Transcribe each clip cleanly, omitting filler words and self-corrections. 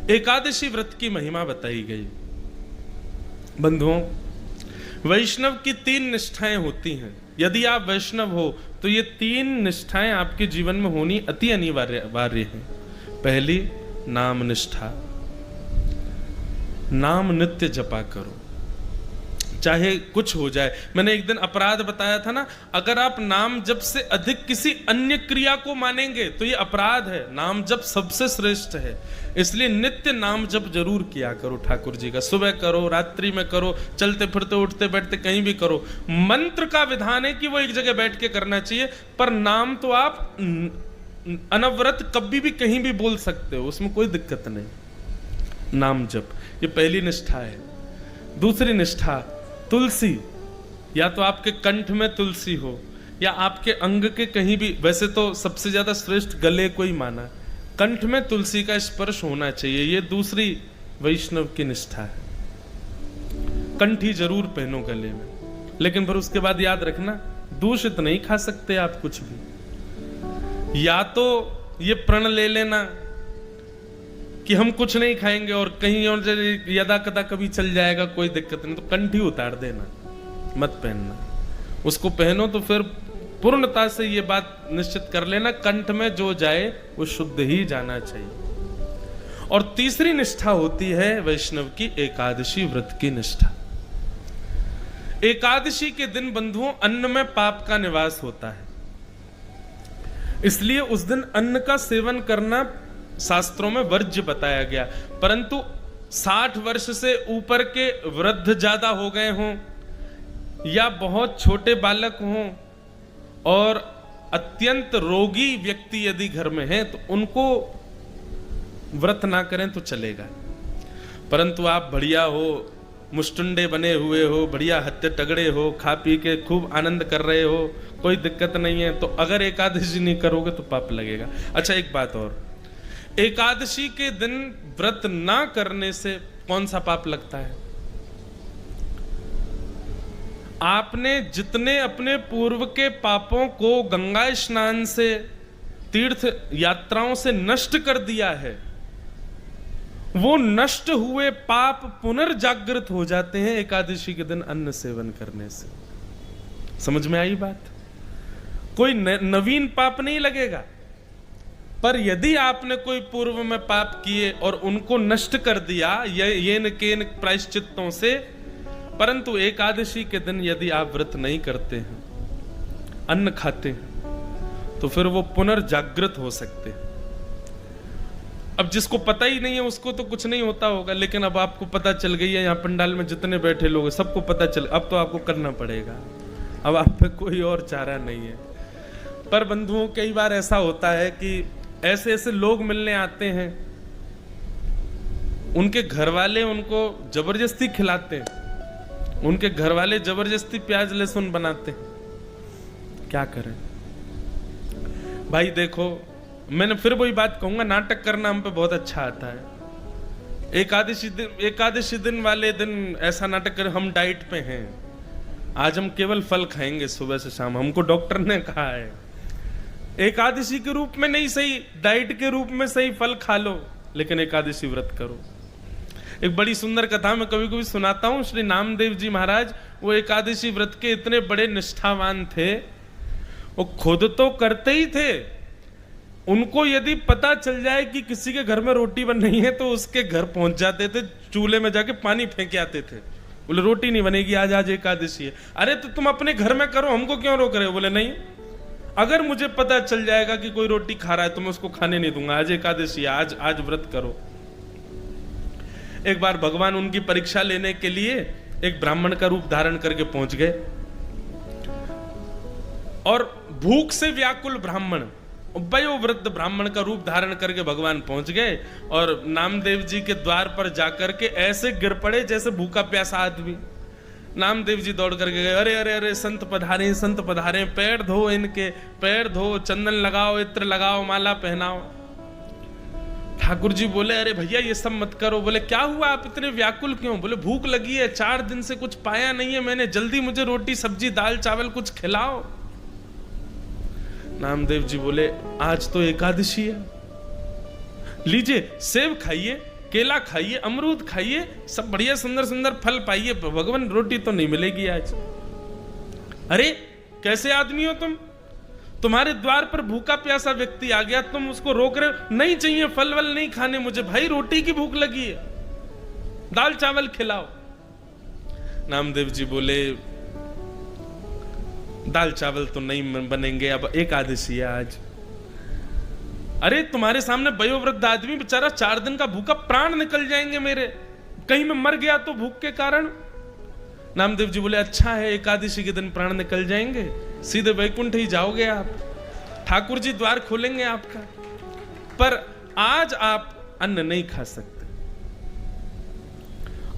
एकादशी व्रत की महिमा बताई गई। बंधुओं, वैष्णव की 3 निष्ठाएं होती हैं। यदि आप वैष्णव हो तो ये 3 निष्ठाएं आपके जीवन में होनी अति अनिवार्य है। पहली, नाम निष्ठा। नाम नित्य जपा करो, चाहे कुछ हो जाए। मैंने एक दिन अपराध बताया था ना, अगर आप नाम जप से अधिक किसी अन्य क्रिया को मानेंगे तो ये अपराध है। नाम जप सबसे श्रेष्ठ है, इसलिए नित्य नाम जप जरूर किया करो ठाकुर जी का। सुबह करो, रात्रि में करो, चलते फिरते उठते बैठते कहीं भी करो। मंत्र का विधान है कि वो एक जगह बैठ के करना चाहिए, पर नाम तो आप अनवरत कभी भी कहीं भी बोल सकते हो, उसमें कोई दिक्कत नहीं। नाम जप, ये पहली निष्ठा है। दूसरी निष्ठा, तुलसी। या तो आपके कंठ में तुलसी हो या आपके अंग के कहीं भी, वैसे तो सबसे ज्यादा श्रेष्ठ गले को ही माना, कंठ में तुलसी का स्पर्श होना चाहिए। ये दूसरी वैष्णव की निष्ठा है। कंठी जरूर पहनो गले में, लेकिन फिर उसके बाद याद रखना, दूषित नहीं खा सकते आप कुछ भी। या तो ये प्रण ले लेना कि हम कुछ नहीं खाएंगे और कहीं और यदा कदा कभी चल जाएगा, कोई दिक्कत नहीं, तो कंठी उतार देना, मत पहनना। उसको पहनो तो फिर पूर्णता से ये बात निश्चित कर लेना, कंठ में जो जाए वो शुद्ध ही जाना चाहिए। और तीसरी निष्ठा होती है वैष्णव की एकादशी व्रत की निष्ठा। एकादशी के दिन बंधुओं अन्न में पाप का निवास होता है, इसलिए उस दिन अन्न का सेवन करना शास्त्रों में वर्ज्य बताया गया। परंतु 60 वर्ष से ऊपर के वृद्ध ज्यादा हो गए हों या बहुत छोटे बालक हों और अत्यंत रोगी व्यक्ति यदि घर में है तो उनको व्रत ना करें तो चलेगा। परंतु आप बढ़िया हो, मुष्टुंडे बने हुए हो, बढ़िया हत्ते तगड़े हो, खा पी के खूब आनंद कर रहे हो, कोई दिक्कत नहीं है, तो अगर एकादशी नहीं करोगे तो पाप लगेगा। अच्छा, एक बात और, एकादशी के दिन व्रत ना करने से कौन सा पाप लगता है? आपने जितने अपने पूर्व के पापों को गंगा स्नान से, तीर्थ यात्राओं से नष्ट कर दिया है, वो नष्ट हुए पाप पुनर्जागृत हो जाते हैं एकादशी के दिन अन्न सेवन करने से। समझ में आई बात? कोई नवीन पाप नहीं लगेगा, पर यदि आपने कोई पूर्व में पाप किए और उनको नष्ट कर दिया येन केन प्रायश्चित्तों से, परंतु एकादशी के दिन यदि आप व्रत नहीं करते हैं, अन्न खाते हैं, तो फिर वो पुनर्जागृत हो सकते हैं। अब जिसको पता ही नहीं है उसको तो कुछ नहीं होता होगा, लेकिन अब आपको पता चल गई है, यहाँ पंडाल में जितने बैठे लोग सबको पता चल, अब तो आपको करना पड़ेगा, अब आप पे कोई और चारा नहीं है। पर बंधुओं, कई बार ऐसा होता है कि ऐसे ऐसे लोग मिलने आते हैं, उनके घर वाले उनको जबरदस्ती खिलाते हैं, उनके घर वाले जबरदस्ती प्याज लहसुन बनाते हैं, क्या करें भाई? देखो, मैंने फिर वही बात कहूंगा, नाटक करना हम पे बहुत अच्छा आता है। एकादशी दिन वाले दिन ऐसा नाटक कर, हम डाइट पे हैं, आज हम केवल फल खाएंगे सुबह से शाम, हमको डॉक्टर ने कहा है। एकादशी के रूप में नहीं सही, डाइट के रूप में सही, फल खा लो, लेकिन एकादशी व्रत करो। एक बड़ी सुंदर कथा मैं कभी कभी सुनाता हूं। श्री नामदेव जी महाराज, वो एकादशी व्रत के इतने बड़े निष्ठावान थे, वो खुद तो करते ही थे, उनको यदि पता चल जाए कि किसी के घर में रोटी बन रही है तो उसके घर पहुंच जाते थे, चूल्हे में जाके पानी फेंक आते थे, बोले रोटी नहीं बनेगी आज, आज एकादशी है। अरे तो तुम अपने घर में करो, हमको क्यों रोक रहे हो? बोले नहीं, अगर मुझे पता चल जाएगा कि कोई रोटी खा रहा है तो मैं उसको खाने नहीं दूंगा, आज एकादशी है, आज व्रत करो। एक बार भगवान उनकी परीक्षा लेने के लिए एक ब्राह्मण का रूप धारण करके पहुंच गए, और भूख से व्याकुल ब्राह्मण, वयोवृद्ध ब्राह्मण का रूप धारण करके भगवान पहुंच गए, और नामदेव जी के द्वार पर जाकर के ऐसे गिर पड़े जैसे भूखा प्यासा आदमी। नामदेव जी दौड़ करके गए, अरे अरे अरे संत पधारे, संत पधारे, पैर धो इनके, पैर धो, चंदन लगाओ, इत्र लगाओ, माला पहनाओ। ठाकुर जी बोले, अरे भैया ये सब मत करो। बोले क्या हुआ, आप इतने व्याकुल क्यों? बोले भूख लगी है, 4 दिन से कुछ पाया नहीं है मैंने, जल्दी मुझे रोटी सब्जी दाल चावल कुछ खिलाओ। नामदेव जी बोले, आज तो एकादशी है, लीजिए सेब खाइए, केला खाइए, अमरूद खाइए, सब बढ़िया सुंदर सुंदर फल पाइए, भगवान रोटी तो नहीं मिलेगी आज। अरे कैसे आदमी हो तुम? तुम्हारे द्वार पर भूखा प्यासा व्यक्ति आ गया, तुम उसको रोक रहे हो, नहीं चाहिए फल वल नहीं खाने मुझे, भाई रोटी की भूख लगी है, दाल चावल खिलाओ। नामदेव जी बोले दाल चावल तो नहीं बनेंगे, अब एकादशी है आज। अरे तुम्हारे सामने वयोवृद्ध आदमी बेचारा 4 दिन का भूखा, प्राण निकल जाएंगे मेरे, कहीं मैं मर गया तो भूख के कारण। नामदेव जी बोले अच्छा है, एकादशी के दिन प्राण निकल जाएंगे, सीधे वैकुंठ ही जाओगे आप, ठाकुर जी द्वार खोलेंगे आपका, पर आज आप अन्न नहीं खा सकते।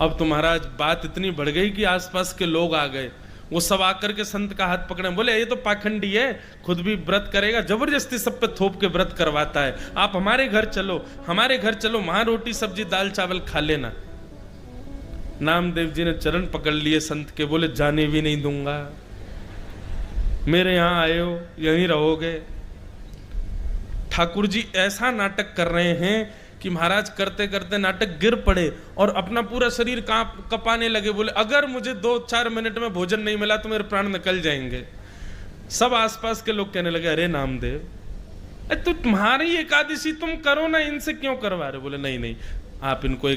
अब तो महाराज बात इतनी बढ़ गई कि आसपास के लोग आ गए, वो सब आकर के संत का हाथ पकड़े, बोले ये तो पाखंडी है, खुद भी व्रत करेगा, जबरदस्ती सब पे थोप के व्रत करवाता है, आप हमारे घर चलो, हमारे घर चलो, वहां रोटी सब्जी दाल चावल खा लेना। नामदेव जी ने चरण पकड़ लिए संत के, बोले जाने भी नहीं दूंगा, मेरे यहां आए हो यहीं रहोगे। ठाकुर जी ऐसा नाटक कर रहे हैं कि महाराज करते करते नाटक गिर पड़े और अपना पूरा शरीर कपाने लगे, बोले अगर मुझे 2-4 मिनट में भोजन नहीं मिला तो मेरे प्राण निकल जाएंगे। सब आसपास के लोग कहने लगे अरे नामदेव तो तुम्हारी एकादशी तुम करो ना, इनसे क्यों करवा रहे? बोले नहीं नहीं आप इनको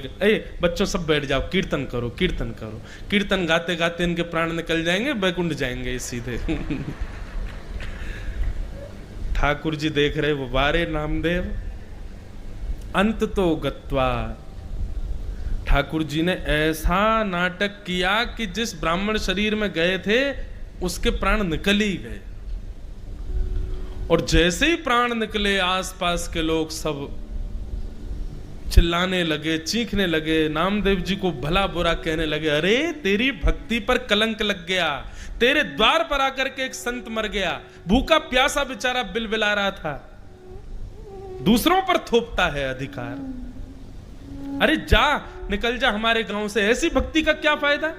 बच्चों सब बैठ जाओ, कीर्तन करो कीर्तन करो, कीर्तन गाते गाते इनके प्राण निकल जाएंगे, बैकुंठ जाएंगे सीधे। ठाकुर जी देख रहे, वो वारे नामदेव अंत तो गत्वा। ठाकुर जी ने ऐसा नाटक किया कि जिस ब्राह्मण शरीर में गए थे उसके प्राण निकल ही गए, और जैसे ही प्राण निकले आसपास के लोग सब चिल्लाने लगे, चीखने लगे, नामदेव जी को भला बुरा कहने लगे, अरे तेरी भक्ति पर कलंक लग गया, तेरे द्वार पर आकर के एक संत मर गया, भूखा प्यासा बेचारा बिलबिला रहा था, दूसरों पर थोपता है अधिकार, अरे जा निकल जा हमारे गांव से, ऐसी भक्ति का क्या फायदा?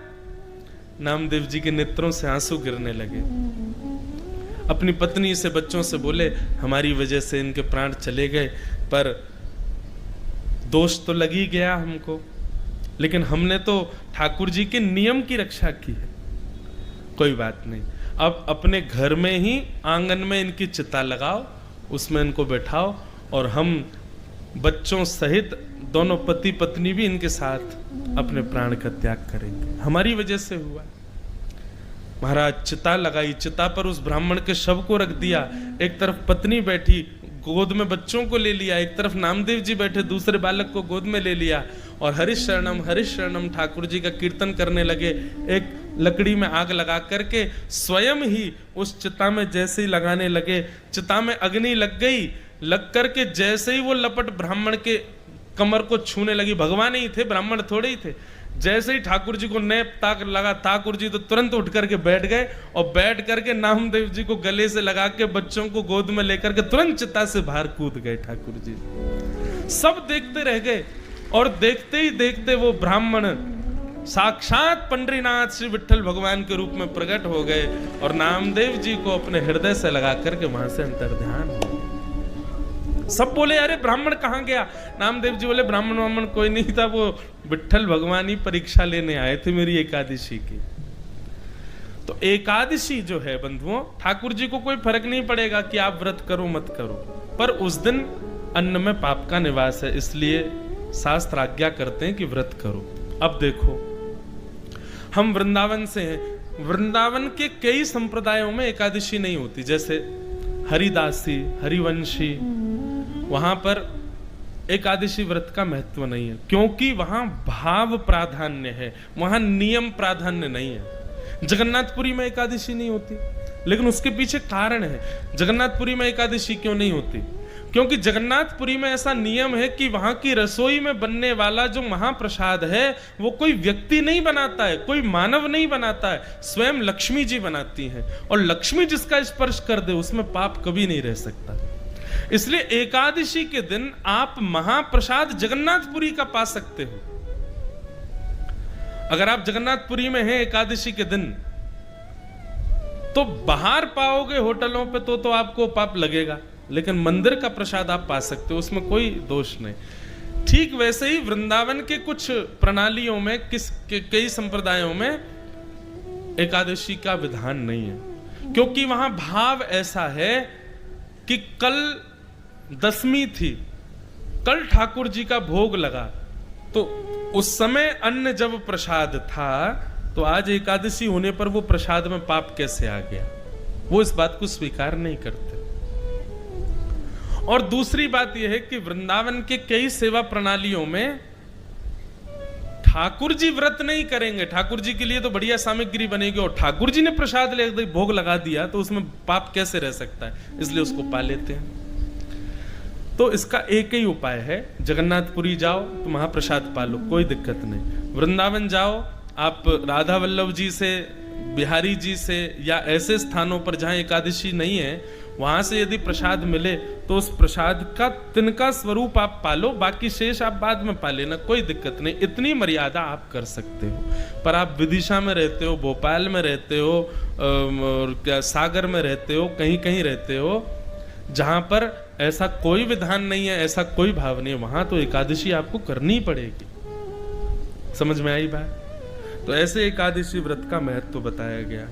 नामदेव जी के नेत्रों से आंसू गिरने लगे। अपनी पत्नी से बच्चों से बोले हमारी वजह से इनके प्राण चले गए, पर दोष तो लग ही गया हमको, लेकिन हमने तो ठाकुर जी के नियम की रक्षा की है, कोई बात नहीं, अब अपने घर में ही आंगन में इनकी चिता लगाओ, उसमें इनको बैठाओ, और हम बच्चों सहित दोनों पति पत्नी भी इनके साथ अपने प्राण का त्याग करेंगे, हमारी वजह से हुआ। महाराज चिता लगाई, चिता पर उस ब्राह्मण के शव को रख दिया, एक तरफ पत्नी बैठी गोद में बच्चों को ले लिया, एक तरफ नामदेव जी बैठे दूसरे बालक को गोद में ले लिया, और हरिश शरणम ठाकुर जी का कीर्तन करने लगे। एक लकड़ी में आग लगा करके स्वयं ही उस चिता में जैसे ही लगाने लगे, चिता में अग्नि लग गई, लग करके जैसे ही वो लपट ब्राह्मण के कमर को छूने लगी, भगवान ही थे ब्राह्मण थोड़े ही थे, जैसे ही ठाकुर जी को नेप ताक लगा, ठाकुर जी तो तुरंत उठ करके बैठ गए, और बैठ करके नामदेव जी को गले से लगा के बच्चों को गोद में लेकर के तुरंत चिता से बाहर कूद गए ठाकुर जी। सब देखते रह गए, और देखते ही देखते वो ब्राह्मण साक्षात पंडरीनाथ श्री विठ्ठल भगवान के रूप में प्रकट हो गए, और नामदेव जी को अपने हृदय से लगा करके वहां से अंतर्ध्यान हो। सब बोले अरे ब्राह्मण कहाँ गया? नामदेव जी बोले ब्राह्मण कोई नहीं था, वो विठ्ठल भगवान ही परीक्षा लेने आए थे मेरी एकादशी की। तो एकादशी जो है बंधुओं, ठाकुर जी को कोई फर्क नहीं पड़ेगा कि आप व्रत करो मत करो, पर उस दिन अन्न में पाप का निवास है, इसलिए शास्त्र आज्ञा करते हैं कि व्रत करो। अब देखो हम वृंदावन से हैं, वृंदावन के कई संप्रदायों में एकादशी नहीं होती, जैसे हरिदासी हरिवंशी, वहां पर एकादशी व्रत का महत्व नहीं है, क्योंकि वहां भाव प्राधान्य है, वहां नियम प्राधान्य नहीं है। जगन्नाथपुरी में एकादशी नहीं होती, लेकिन उसके पीछे कारण है। जगन्नाथपुरी में एकादशी क्यों नहीं होती? क्योंकि जगन्नाथपुरी में ऐसा नियम है कि वहां की रसोई में बनने वाला जो महाप्रसाद है वो कोई व्यक्ति नहीं बनाता है, कोई मानव नहीं बनाता है, स्वयं लक्ष्मी जी बनाती हैं, और लक्ष्मी जिसका स्पर्श कर दे उसमें पाप कभी नहीं रह सकता। इसलिए एकादशी के दिन आप महाप्रसाद जगन्नाथपुरी का पा सकते हो। अगर आप जगन्नाथपुरी में हैं एकादशी के दिन, तो बाहर पाओगे होटलों पे तो आपको पाप लगेगा, लेकिन मंदिर का प्रसाद आप पा सकते हो, उसमें कोई दोष नहीं। ठीक वैसे ही वृंदावन के कुछ प्रणालियों में कई संप्रदायों में एकादशी का विधान नहीं है, क्योंकि वहां भाव ऐसा है कि कल दशमी थी, कल ठाकुर जी का भोग लगा, तो उस समय अन्न जब प्रसाद था तो आज एकादशी होने पर वो प्रसाद में पाप कैसे आ गया, वो इस बात को स्वीकार नहीं करते। और दूसरी बात यह है कि वृंदावन के कई सेवा प्रणालियों में ठाकुर जी व्रत नहीं करेंगे, ठाकुर जी के लिए तो बढ़िया सामग्री बनेगी और ठाकुर जी ने प्रसाद ले भोग लगा दिया तो उसमें पाप कैसे रह सकता है, इसलिए उसको पा लेते हैं। तो इसका एक ही उपाय है, जगन्नाथपुरी जाओ तो महाप्रसाद पालो, कोई दिक्कत नहीं। वृंदावन जाओ, आप राधा वल्लभ जी से, बिहारी जी से, या ऐसे स्थानों पर जहां एकादशी नहीं है वहां से यदि प्रसाद मिले तो उस प्रसाद का तिनका स्वरूप आप पालो, बाकी शेष आप बाद में पा लेना, कोई दिक्कत नहीं। इतनी मर्यादा आप कर सकते हो। पर आप विदिशा में रहते हो, भोपाल में रहते हो, और क्या सागर में रहते हो, कहीं कहीं रहते हो जहां पर ऐसा कोई विधान नहीं है, ऐसा कोई भाव नहीं है, वहां तो एकादशी आपको करनी पड़ेगी। समझ में आई बात? तो ऐसे एकादशी व्रत का महत्व बताया गया।